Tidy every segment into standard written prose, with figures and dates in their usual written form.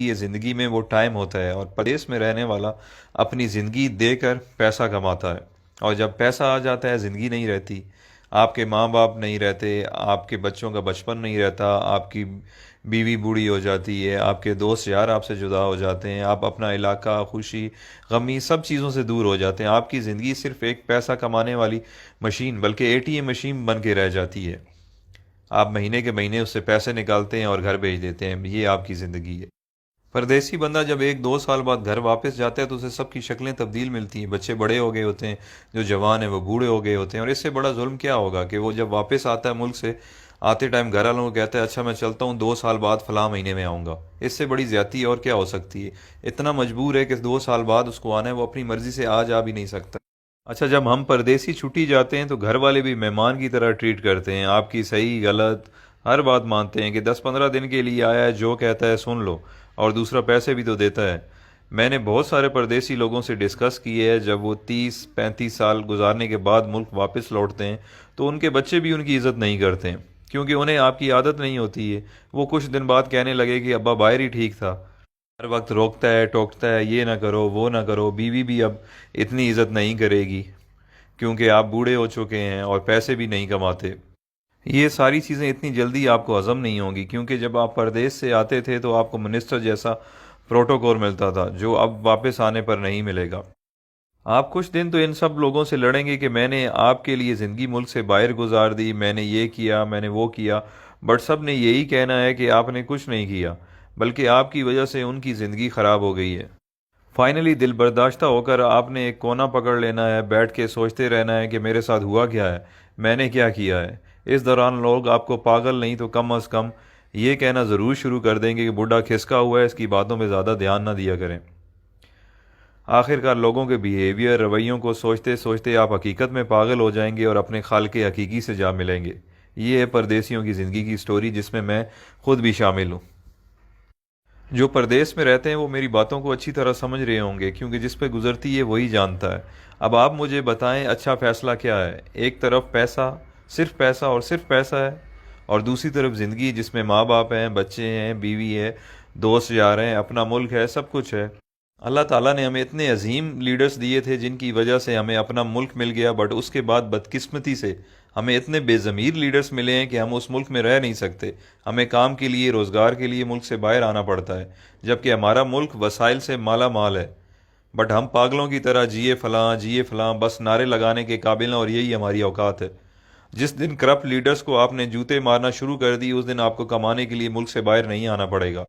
یہ زندگی میں وہ ٹائم ہوتا ہے، اور پردیس میں رہنے والا اپنی زندگی دے کر پیسہ کماتا ہے، اور جب پیسہ آ جاتا ہے زندگی نہیں رہتی۔ آپ کے ماں باپ نہیں رہتے، آپ کے بچوں کا بچپن نہیں رہتا، آپ کی بیوی بوڑھی ہو جاتی ہے، آپ کے دوست یار آپ سے جدا ہو جاتے ہیں، آپ اپنا علاقہ، خوشی غمی سب چیزوں سے دور ہو جاتے ہیں۔ آپ کی زندگی صرف ایک پیسہ کمانے والی مشین بلکہ اے ٹی ایم مشین بن کے رہ جاتی ہے۔ آپ مہینے کے مہینے اس سے پیسے نکالتے ہیں اور گھر بھیج دیتے ہیں، یہ آپ کی زندگی ہے۔ پردیسی بندہ جب 1 2 سال بعد گھر واپس جاتا ہے تو اسے سب کی شکلیں تبدیل ملتی ہیں، بچے بڑے ہو گئے ہوتے ہیں، جو جوان ہیں وہ بوڑھے ہو گئے ہوتے ہیں، اور اس سے بڑا ظلم کیا ہوگا کہ وہ جب واپس آتا ہے ملک سے، آتے ٹائم گھر والوں کو کہتا ہے اچھا میں چلتا ہوں، 2 سال بعد فلاں مہینے میں آؤں گا۔ اس سے بڑی زیادتی اور کیا ہو سکتی ہے؟ اتنا مجبور ہے کہ 2 سال بعد اس کو آنا ہے، وہ اپنی مرضی سے آ جا بھی نہیں سکتا۔ اچھا، جب ہم پردیسی چھٹی جاتے ہیں تو گھر والے بھی مہمان کی طرح ٹریٹ کرتے ہیں، آپ کی صحیح غلط ہر بات مانتے ہیں کہ 10 15 دن کے لیے آیا ہے، جو کہتا ہے سن لو، اور دوسرا پیسے بھی تو دیتا ہے۔ میں نے بہت سارے پردیسی لوگوں سے ڈسکس کیے ہے، جب وہ 30 35 سال گزارنے کے بعد ملک واپس لوٹتے ہیں تو ان کے بچے بھی ان کی عزت نہیں کرتے ہیں، کیونکہ انہیں آپ کی عادت نہیں ہوتی ہے۔ وہ کچھ دن بعد کہنے لگے کہ ابا باہر ہی ٹھیک تھا، ہر وقت روکتا ہے ٹوکتا ہے، یہ نہ کرو وہ نہ کرو۔ بیوی بھی اب اتنی عزت نہیں کرے گی کیونکہ آپ بوڑھے ہو چکے ہیں اور پیسے بھی نہیں کماتے۔ یہ ساری چیزیں اتنی جلدی آپ کو ہضم نہیں ہوں گی، کیونکہ جب آپ پردیس سے آتے تھے تو آپ کو منسٹر جیسا پروٹوکول ملتا تھا، جو اب واپس آنے پر نہیں ملے گا۔ آپ کچھ دن تو ان سب لوگوں سے لڑیں گے کہ میں نے آپ کے لیے زندگی ملک سے باہر گزار دی، میں نے یہ کیا، میں نے وہ کیا، بٹ سب نے یہی کہنا ہے کہ آپ نے کچھ نہیں کیا، بلکہ آپ کی وجہ سے ان کی زندگی خراب ہو گئی ہے۔ فائنلی دل برداشتہ ہو کر آپ نے ایک کونا پکڑ لینا ہے، بیٹھ کے سوچتے رہنا ہے کہ میرے ساتھ ہوا کیا ہے، میں نے کیا کیا ہے۔ اس دوران لوگ آپ کو پاگل نہیں تو کم از کم یہ کہنا ضرور شروع کر دیں گے کہ بوڑھا کھسکا ہوا ہے، اس کی باتوں پہ زیادہ دھیان نہ دیا کریں۔ آخر کار لوگوں کے بیہیویئر رویوں کو سوچتے سوچتے آپ حقیقت میں پاگل ہو جائیں گے اور اپنے خالق حقیقی سے جا ملیں گے۔ یہ ہے پردیسیوں کی زندگی کی سٹوری، جس میں خود بھی شامل ہوں۔ جو پردیس میں رہتے ہیں وہ میری باتوں کو اچھی طرح سمجھ رہے ہوں گے، کیونکہ جس پہ گزرتی ہے وہی جانتا ہے۔ اب آپ مجھے بتائیں اچھا فیصلہ کیا ہے؟ ایک طرف پیسہ، صرف پیسہ اور صرف پیسہ ہے، اور دوسری طرف زندگی جس میں ماں باپ ہیں، بچے ہیں، بیوی ہے، دوست یار ہیں، اپنا ملک ہے، سب کچھ ہے۔ اللہ تعالیٰ نے ہمیں اتنے عظیم لیڈرز دیے تھے جن کی وجہ سے ہمیں اپنا ملک مل گیا، بٹ اس کے بعد بدقسمتی سے ہمیں اتنے بے ضمیر لیڈرز ملے ہیں کہ ہم اس ملک میں رہ نہیں سکتے۔ ہمیں کام کے لیے، روزگار کے لیے ملک سے باہر آنا پڑتا ہے، جبکہ ہمارا ملک وسائل سے مالا مال ہے، بٹ ہم پاگلوں کی طرح جیے فلاں بس نعرے لگانے کے قابل ہیں، اور یہی ہماری اوقات ہے۔ جس دن کرپٹ لیڈرز کو آپ نے جوتے مارنا شروع کر دی، اس دن آپ کو کمانے کے لیے ملک سے باہر نہیں آنا پڑے گا۔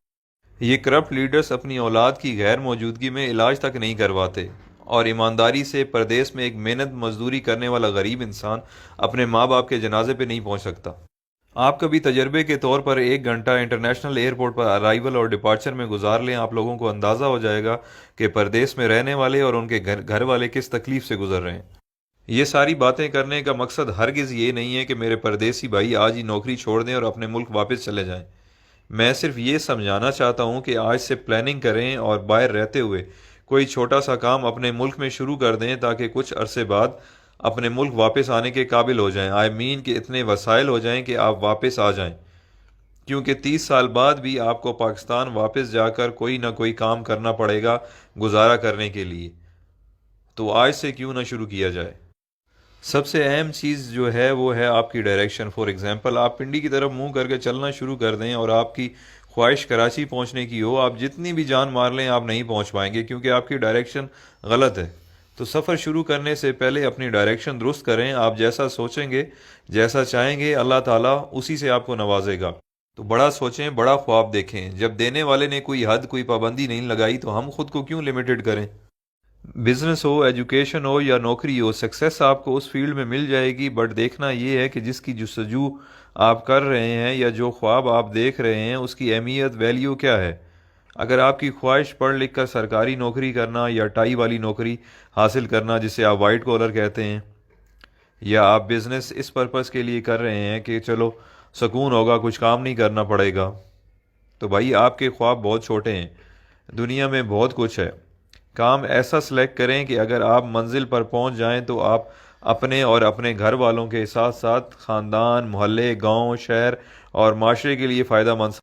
یہ کرپٹ لیڈرز اپنی اولاد کی غیر موجودگی میں علاج تک نہیں کرواتے، اور ایمانداری سے پردیس میں ایک محنت مزدوری کرنے والا غریب انسان اپنے ماں باپ کے جنازے پہ نہیں پہنچ سکتا۔ آپ کبھی تجربے کے طور پر 1 گھنٹہ انٹرنیشنل ایئرپورٹ پر ارائیول اور ڈپارچر میں گزار لیں، آپ لوگوں کو اندازہ ہو جائے گا کہ پردیس میں رہنے والے اور ان کے گھر والے کس تکلیف سے گزر رہے ہیں۔ یہ ساری باتیں کرنے کا مقصد ہرگز یہ نہیں ہے کہ میرے پردیسی بھائی آج ہی نوکری چھوڑ دیں اور اپنے ملک واپس چلے جائیں۔ میں صرف یہ سمجھانا چاہتا ہوں کہ آج سے پلاننگ کریں اور باہر رہتے ہوئے کوئی چھوٹا سا کام اپنے ملک میں شروع کر دیں، تاکہ کچھ عرصے بعد اپنے ملک واپس آنے کے قابل ہو جائیں۔ آئی مین کہ اتنے وسائل ہو جائیں کہ آپ واپس آ جائیں، کیونکہ 30 سال بعد بھی آپ کو پاکستان واپس جا کر کوئی نہ کوئی کام کرنا پڑے گا گزارا کرنے کے لیے۔ تو آج سے کیوں نہ شروع کیا جائے؟ سب سے اہم چیز جو ہے وہ ہے آپ کی ڈائریکشن۔ فار ایگزامپل، آپ پنڈی کی طرف منہ کر کے چلنا شروع کر دیں اور آپ کی خواہش کراچی پہنچنے کی ہو، آپ جتنی بھی جان مار لیں آپ نہیں پہنچ پائیں گے، کیونکہ آپ کی ڈائریکشن غلط ہے۔ تو سفر شروع کرنے سے پہلے اپنی ڈائریکشن درست کریں۔ آپ جیسا سوچیں گے، جیسا چاہیں گے، اللہ تعالیٰ اسی سے آپ کو نوازے گا۔ تو بڑا سوچیں، بڑا خواب دیکھیں۔ جب دینے والے نے کوئی حد، کوئی پابندی نہیں لگائی تو ہم خود کو کیوں لمیٹڈ کریں؟ بزنس ہو، ایجوکیشن ہو یا نوکری ہو، سکسیس آپ کو اس فیلڈ میں مل جائے گی، بٹ دیکھنا یہ ہے کہ جس کی جستجو آپ کر رہے ہیں یا جو خواب آپ دیکھ رہے ہیں اس کی اہمیت، ویلیو کیا ہے۔ اگر آپ کی خواہش پڑھ لکھ کر سرکاری نوکری کرنا یا ٹائی والی نوکری حاصل کرنا جسے آپ وائٹ کالر کہتے ہیں، یا آپ بزنس اس پرپس کے لیے کر رہے ہیں کہ چلو سکون ہوگا، کچھ کام نہیں کرنا پڑے گا، تو بھائی آپ کے خواب بہت چھوٹے ہیں۔ دنیا میں بہت کچھ ہے۔ کام ایسا سلیکٹ کریں کہ اگر آپ منزل پر پہنچ جائیں تو آپ اپنے اور اپنے گھر والوں کے ساتھ ساتھ خاندان، محلے، گاؤں، شہر اور معاشرے کے لیے فائدہ مند